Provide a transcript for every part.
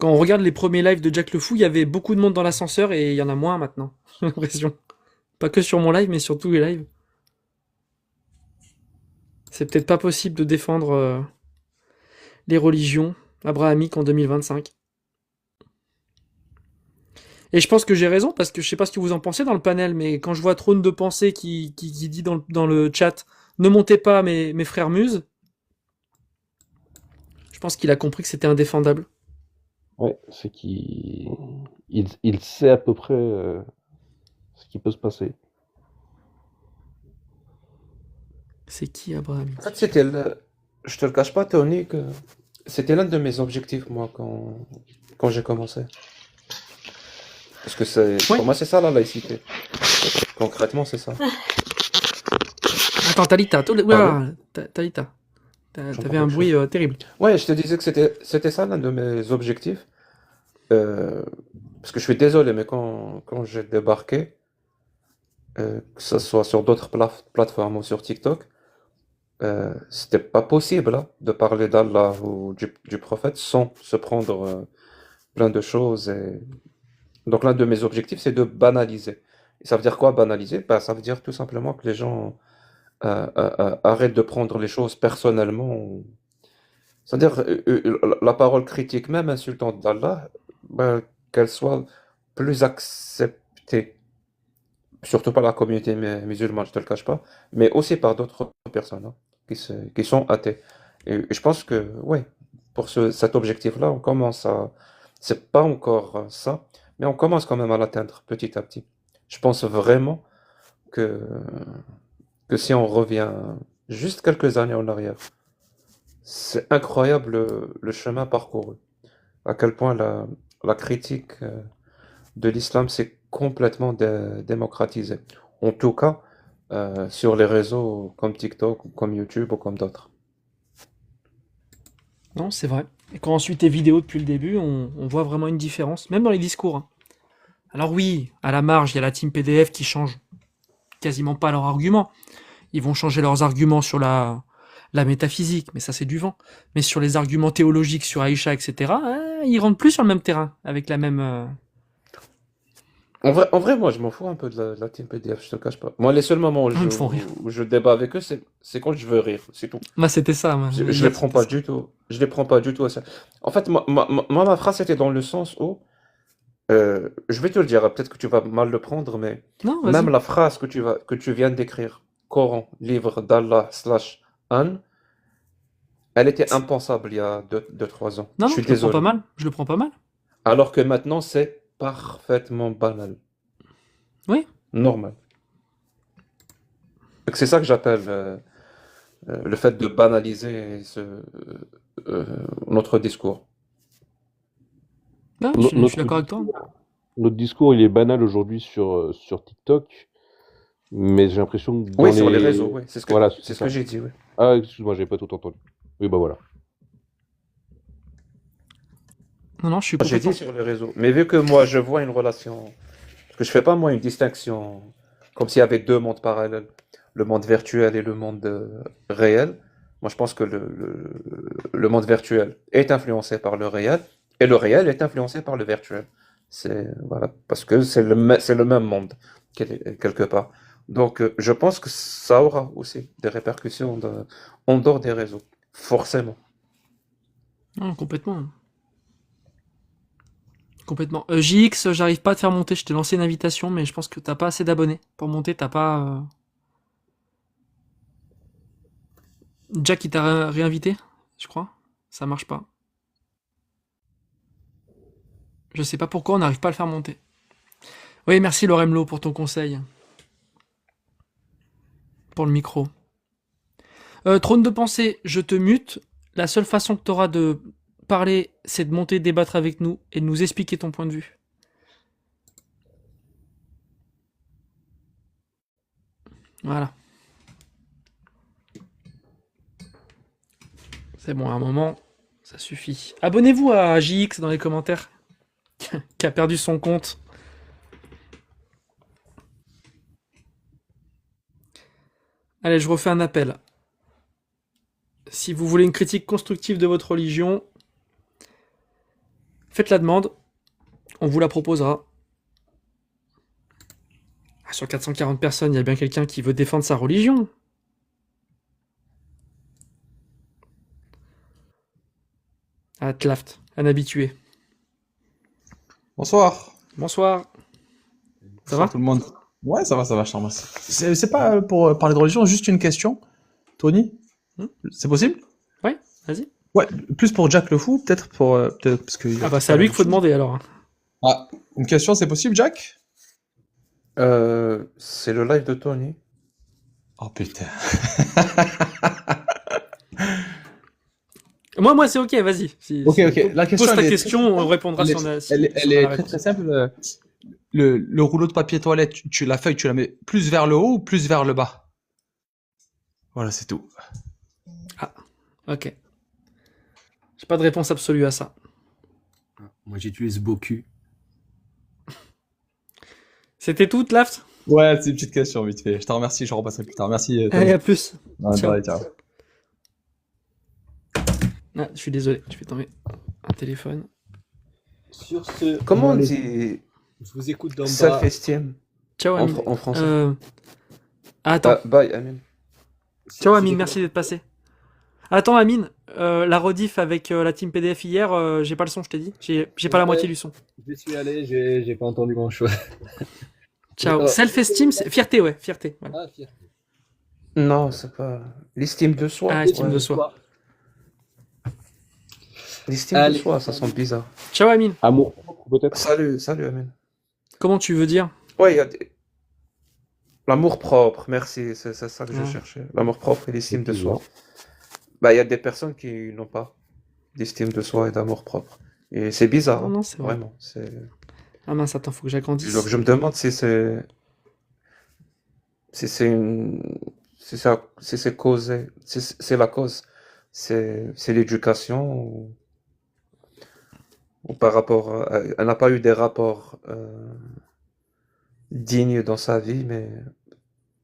Quand on regarde les premiers lives de Jack le Fou, il y avait beaucoup de monde dans l'ascenseur et il y en a moins maintenant. J'ai l'impression. Pas que sur mon live, mais sur tous les lives. C'est peut-être pas possible de défendre les religions abrahamiques en 2025. Et je pense que j'ai raison, parce que je sais pas ce que vous en pensez dans le panel, mais quand je vois Trône de Pensée qui dit dans le chat ne montez pas mes frères muses, je pense qu'il a compris que c'était indéfendable. Ouais, c'est il sait à peu près ce qui peut se passer. C'est qui En fait, abrahamique? je te le cache pas, Tony, que c'était l'un de mes objectifs, moi, quand j'ai commencé. Parce que pour Ouais. moi, c'est ça la laïcité. Concrètement, c'est ça. Attends, Talita. Allô? Oula, Talita. J'entends T'avais un quelque bruit chose. terrible. Ouais, je te disais que c'était ça l'un de mes objectifs. Euh, Parce que je suis désolé, mais quand j'ai débarqué, que ce soit sur d'autres plateformes ou sur TikTok, c'était pas possible hein, de parler d'Allah ou du prophète sans se prendre plein de choses. Donc l'un de mes objectifs, c'est de banaliser. Et ça veut dire quoi banaliser? Ben, ça veut dire tout simplement que les gens arrêtent de prendre les choses personnellement. C'est-à-dire la parole critique, même insultante d'Allah, ben, qu'elle soit plus acceptée. Surtout par la communauté musulmane, je te le cache pas, mais aussi par d'autres personnes hein, qui sont athées. Et je pense que, ouais, pour cet objectif-là, on commence à. C'est pas encore ça, mais on commence quand même à l'atteindre petit à petit. Je pense vraiment que, que si on revient juste quelques années en arrière, c'est incroyable le chemin parcouru. À quel point la critique de l'islam s'est complètement démocratisée. En tout cas, sur les réseaux comme TikTok, ou comme YouTube ou comme d'autres. Non, c'est vrai. Et quand on suit tes vidéos depuis le début, on voit vraiment une différence, même dans les discours, hein. Alors oui, à la marge, il y a la team PDF qui change quasiment pas leurs arguments. Ils vont changer leurs arguments sur la métaphysique, mais ça c'est du vent. Mais sur les arguments théologiques sur Aïcha, etc., ils rentrent plus sur le même terrain, avec la même... En vrai, moi, je m'en fous un peu de la team PDF, je te le cache pas. Moi, les seuls moments Ils me font rire. où je débat avec eux, c'est quand je veux rire, c'est tout. Moi c'était ça, moi. Je les Hier prends c'était pas ça. du tout. Je les prends pas du tout à ça. En fait, ma phrase était dans le sens où, je vais te le dire, peut-être que tu vas mal le prendre, mais Non, même vas-y. la phrase que tu viens d'écrire, Coran, livre d'Allah slash An, elle était impensable il y a 3 ans. Non, Je non, suis je le prends pas désolé. mal. Je le prends pas mal. Alors que maintenant, c'est parfaitement banal. Oui. Normal. Donc, c'est ça que j'appelle le fait de banaliser euh, notre discours. Non, je suis Notre d'accord avec toi. notre discours, il est banal aujourd'hui sur TikTok, mais j'ai l'impression que dans Oui, sur les réseaux, les... oui. Voilà, C'est c'est ce que ça. j'ai dit, oui. Ah, excuse-moi, j'avais pas tout entendu. Oui, bah voilà. Non, non, je suis J'ai dit complètement... sur les réseaux. Mais vu que moi, je vois une relation. Parce que je fais pas, moi, une distinction comme s'il y avait deux mondes parallèles. Le monde virtuel et le monde réel. Moi, je pense que le monde virtuel est influencé par le réel et le réel est influencé par le virtuel. Voilà, parce que c'est le même monde, quelque part. Donc, je pense que ça aura aussi des répercussions en dehors des réseaux. Forcément. Non, complètement. Complètement. JX, j'arrive pas à te faire monter. Je t'ai lancé une invitation, mais je pense que t'as pas assez d'abonnés. Pour monter, t'as pas... Jack, il t'a réinvité, je crois. Ça marche pas. Je sais pas pourquoi on n'arrive pas à le faire monter. Oui, merci Loremlo pour ton conseil. Pour le micro. Trône de pensée, je te mute. La seule façon que t'auras de parler, c'est de monter, débattre avec nous et de nous expliquer ton point de vue. Voilà. C'est bon, à un moment, ça suffit. Abonnez-vous à JX dans les commentaires, qui a perdu son compte. Allez, je refais un appel. Si vous voulez une critique constructive de votre religion, Faites la demande, on vous la proposera. Ah, sur 440 personnes, il y a bien quelqu'un qui veut défendre sa religion. Ah, Tlaft, un habitué. Bonsoir. Bonsoir. Ça va Bonsoir tout le monde. Ouais, ça va, je te remercie. C'est pas pour parler de religion, juste une question. Tony, c'est possible? Ouais, vas-y. Ouais, plus pour Jack le Fou, peut-être parce que. Ah bah c'est à lui qu'il faut demander alors. Ah, une question, c'est possible, Jack? C'est le live de Tony. Oh putain. Moi c'est ok, vas-y. Ok. La question, Pose ta elle est question, on répondra si on a. Elle si on a est la très réponse. très simple. Le rouleau de papier toilette, la feuille, tu la mets plus vers le haut ou plus vers le bas? Voilà, c'est tout. Ok. J'ai pas de réponse absolue à ça. Moi, j'utilise beaucoup. C'était tout, Tlaft? Ouais, c'est une petite question, vite fait. Je te remercie, je repasserai plus tard. Merci, Tony. Allez, à plus. Ouais, Ciao. bye, ciao. Ah, je suis désolé, je vais tomber un téléphone. Sur ce, Comment on allez, dit je vous écoute d'en bas. self-esteem Ciao, Amine. en français? Attends. Bye, Amin. Ciao, Amine, merci d'être passé. Attends, Amine, la rediff avec la team PDF hier, j'ai pas le son, je t'ai dit. J'ai pas la Ouais. moitié du son. Je suis allé, j'ai pas entendu grand chose. Ciao. Oh. Self-esteem, fierté, ouais, fierté. Voilà. Ah, fierté. Non, c'est pas... L'estime de soi. Ah, estime ouais. de soi. L'estime de Allez. soi, ça sent bizarre. Ciao, Amine. Amour propre, peut-être. Salut, Amin. Comment tu veux dire? Ouais, il y a l'amour propre, merci, c'est ça que je Ouais. cherchais. L'amour propre et l'estime de soi. Bizarre. Bah, il y a des personnes qui n'ont pas d'estime de soi et d'amour propre. Et c'est bizarre, Non, c'est vrai. vraiment. Ah mince, attends, faut que j'agrandisse. Donc je me demande si c'est causé, c'est la cause, c'est l'éducation ou par rapport elle n'a pas eu des rapports dignes dans sa vie, mais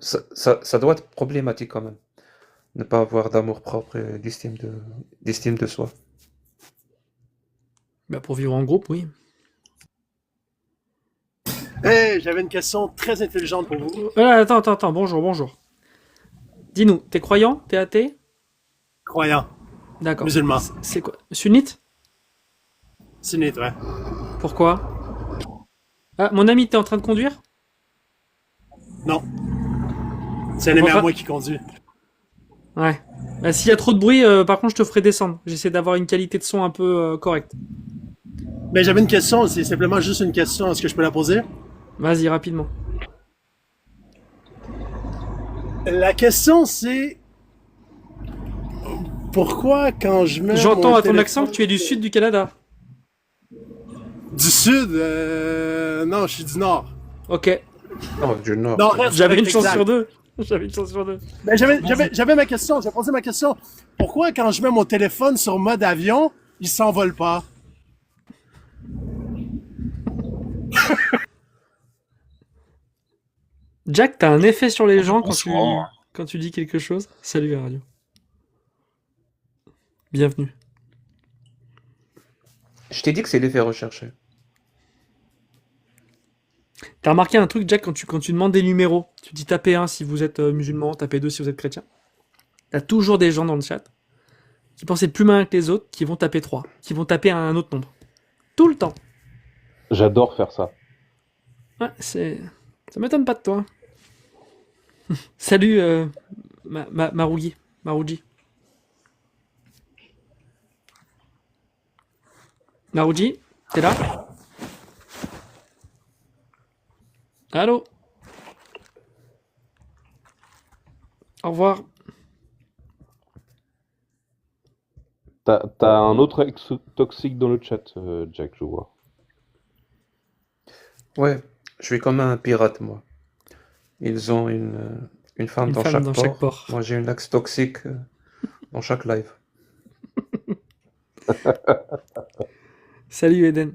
ça doit être problématique quand même. Ne pas avoir d'amour propre et d'estime de soi. Bah, pour vivre en groupe, oui. Hey, j'avais une question très intelligente pour vous. Attends, bonjour. Dis-nous, t'es croyant? T'es athée? Croyant, D'accord. musulman, C'est quoi? Sunnite? sunnite, ouais. Pourquoi? Ah, mon ami, t'es en train de conduire? Non. C'est un ami Enfin- à moi qui conduit. Ouais. Bah, s'il y a trop de bruit, par contre, je te ferai descendre. J'essaie d'avoir une qualité de son un peu correcte. Mais j'avais une question, c'est simplement juste une question. Est-ce que je peux la poser? Vas-y, rapidement. La question, c'est... Pourquoi quand je mets J'entends mon à ton téléphone- accent que tu es du sud du Canada. Du sud? Non, je suis du nord. Ok. Non, du Nord. Non, reste J'avais une exact. chance sur deux. J'avais une chance sur deux. Ben, j'avais ma question, j'ai posé ma question. Pourquoi quand je mets mon téléphone sur mode avion, il s'envole pas? Jack, t'as un effet sur les gens Bonsoir. quand tu dis quelque chose. Salut la radio. Bienvenue. Je t'ai dit que c'est l'effet recherché. T'as remarqué un truc, Jack, quand tu demandes des numéros, tu dis tapez 1 si vous êtes musulman, tapez 2 si vous êtes chrétien. T'as toujours des gens dans le chat qui pensent être plus malins que les autres, qui vont taper 3, qui vont taper un autre nombre. Tout le temps. J'adore faire ça. Ouais, ça m'étonne pas de toi. Salut, Marougi. Marouji. Marouji, t'es là? Allô? Au revoir. T'as un autre ex toxique dans le chat, Jack, je vois. Ouais, je suis comme un pirate, moi. Ils ont une femme Une dans femme chaque dans port. chaque port. Moi, j'ai une ex toxique dans chaque live. Salut Eden.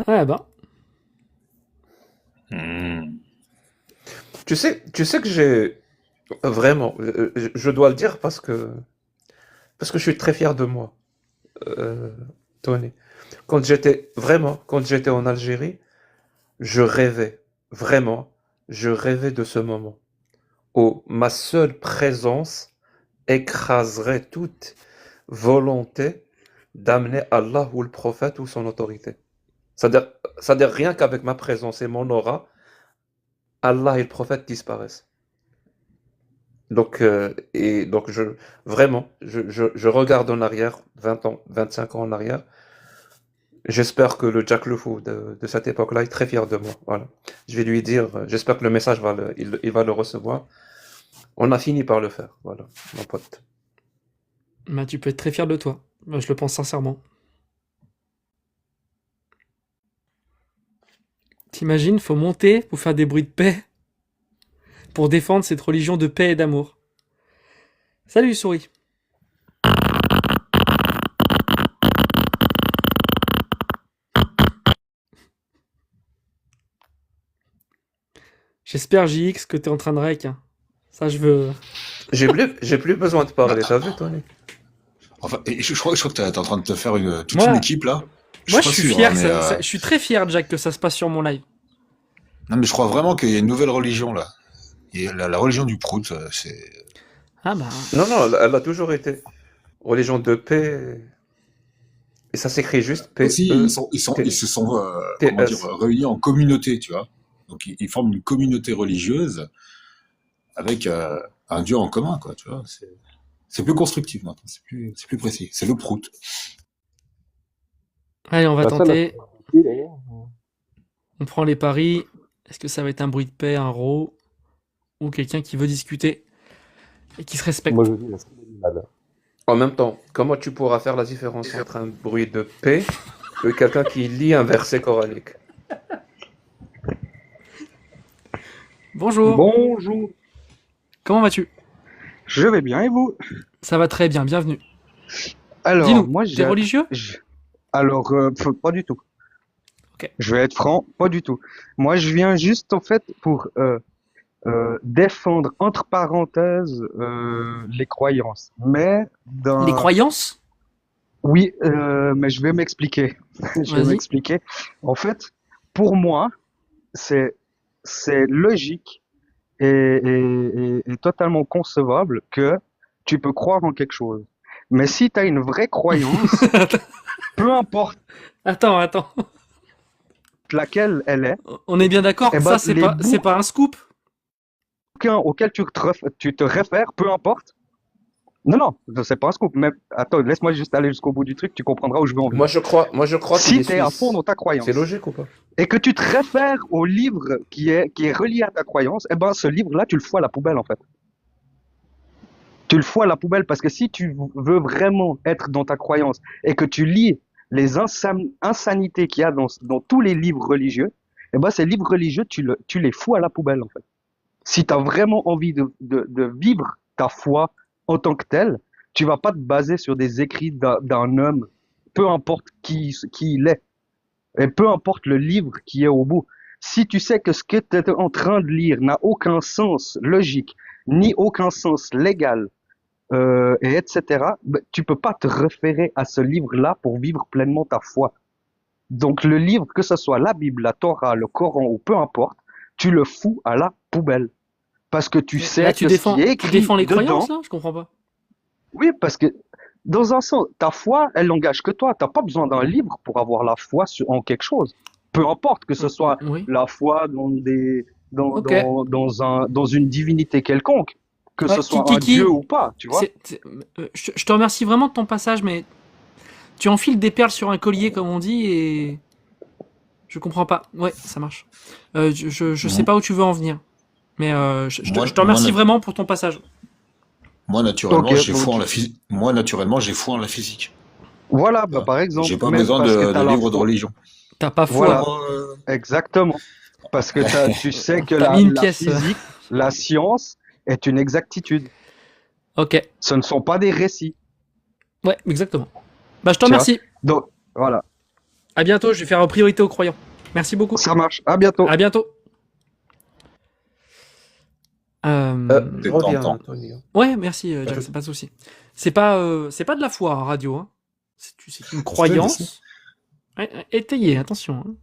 Ah bah. Tu sais que j'ai... Vraiment, je dois le dire parce que parce que je suis très fier de moi, euh, Tony. Quand j'étais en Algérie, je rêvais, vraiment, je rêvais de ce moment où ma seule présence écraserait toute volonté d'amener Allah ou le prophète ou son autorité. C'est-à-dire rien qu'avec ma présence et mon aura, Allah et le prophète disparaissent. Donc vraiment, je regarde en arrière, 20 ans, 25 ans en arrière. J'espère que le Jack Le Fou de cette époque-là est très fier de moi. Voilà. Je vais lui dire, j'espère que le message il va le recevoir. On a fini par le faire. Voilà, mon pote. Bah, tu peux être très fier de toi. Bah, je le pense sincèrement. T'imagines, faut monter pour faire des bruits de paix, pour défendre cette religion de paix et d'amour. Salut, souris. J'espère, JX, que t'es en train de rec. Hein. Ça, je veux. J'ai plus besoin de parler, t'as vu, Tony? Enfin, et je crois que t'es en train de te faire toute Moi- une équipe là. Moi, suis je pas suis sûr, fier. hein, mais, Je suis très fier, Jack, que ça se passe sur mon live. non, mais je crois vraiment qu'il y a une nouvelle religion là. Et la religion du prout, c'est. Ah bah. Non, elle a toujours été religion de paix. Et ça s'écrit juste P. Aussi, ils se sont comment TS. dire, réunis en communauté, tu vois. Donc ils forment une communauté religieuse avec un dieu en commun, quoi, tu vois. C'est plus constructif maintenant, c'est plus précis. C'est le prout. Allez, on va Bah, ça, tenter. Oui, d'ailleurs. On prend les paris. Est-ce que ça va être un bruit de paix, un ro, ou quelqu'un qui veut discuter et qui se respecte? Moi, je dis la seule animale. En même temps, comment tu pourras faire la différence entre un bruit de paix et quelqu'un qui lit un verset coranique? Bonjour. Bonjour, Comment vas-tu? je vais bien et vous? Ça va très bien, bienvenue. Alors, Dis-nous, moi t'es religieux? Alors, pas du tout. Ok. Je vais être franc, pas du tout. Moi, je viens juste en fait pour défendre entre parenthèses les croyances. Mais Les croyances? oui, mais je vais m'expliquer. Je vais Vas-y. m'expliquer. En fait, pour moi, c'est logique et totalement concevable que tu peux croire en quelque chose. Mais si tu as une vraie croyance, peu importe Attends. laquelle elle est, On est bien d'accord que Eh ben, ça, c'est les pas un scoop? auquel tu te réfères, peu importe. Non, c'est pas un scoop. Mais attends, laisse-moi juste aller jusqu'au bout du truc, tu comprendras où je veux en venir. Moi, je crois qu'il Si est tu es à suisse. fond dans ta croyance C'est logique ou pas? et que tu te réfères au livre qui est relié à ta croyance, eh ben ce livre-là, tu le fous à la poubelle en fait. Tu le fous à la poubelle parce que si tu veux vraiment être dans ta croyance et que tu lis les insanités qu'il y a dans tous les livres religieux, eh ben ces livres religieux, tu les fous à la poubelle en fait. Si tu as vraiment envie de vivre ta foi en tant que telle, tu vas pas te baser sur des écrits d'un homme, peu importe qui il est, et peu importe le livre qui est au bout. Si tu sais que ce que tu es en train de lire n'a aucun sens logique, ni aucun sens légal, et etc., ben, tu peux pas te référer à ce livre-là pour vivre pleinement ta foi. Donc le livre, que ce soit la Bible, la Torah, le Coran ou peu importe, tu le fous à la poubelle. Parce que tu sais Là, que ce qui est tu écrit défends les dedans, croyances, là? Je comprends pas. oui, parce que dans un sens, ta foi, elle n'engage que toi. T'as pas besoin d'un livre pour avoir la foi en quelque chose. Peu importe que ce soit Oui. la foi Ok. dans une divinité quelconque, que Ouais, ce soit un Kiki, dieu ou pas, tu vois. je te remercie vraiment de ton passage, mais tu enfiles des perles sur un collier, comme on dit, et je comprends pas. Ouais, ça marche. Je sais pas où tu veux en venir, mais je te remercie vraiment pour ton passage. Moi, naturellement, Ok, j'ai bon, foi en la physique. Moi, naturellement, j'ai foi en la physique. Voilà, bah, par exemple. J'ai pas même besoin parce que de t'as la livres de foi. religion. T'as pas foi. Voilà, Moi, exactement. Parce que tu sais que T'as mis une la pièce. physique, la science est une exactitude. Ok. Ce ne sont pas des récits. Ouais, exactement. Bah, je te Tu vois. remercie. Donc, voilà. À bientôt. Je vais faire priorité aux croyants. Merci beaucoup. Ça marche. À bientôt. À bientôt. Je reviens, tentant. Anthony. Ouais, merci Jack, je- c'est pas de souci. C'est pas de la foi, radio. Hein. C'est une Vas-y. croyance. Ouais, étayée, attention. Hein.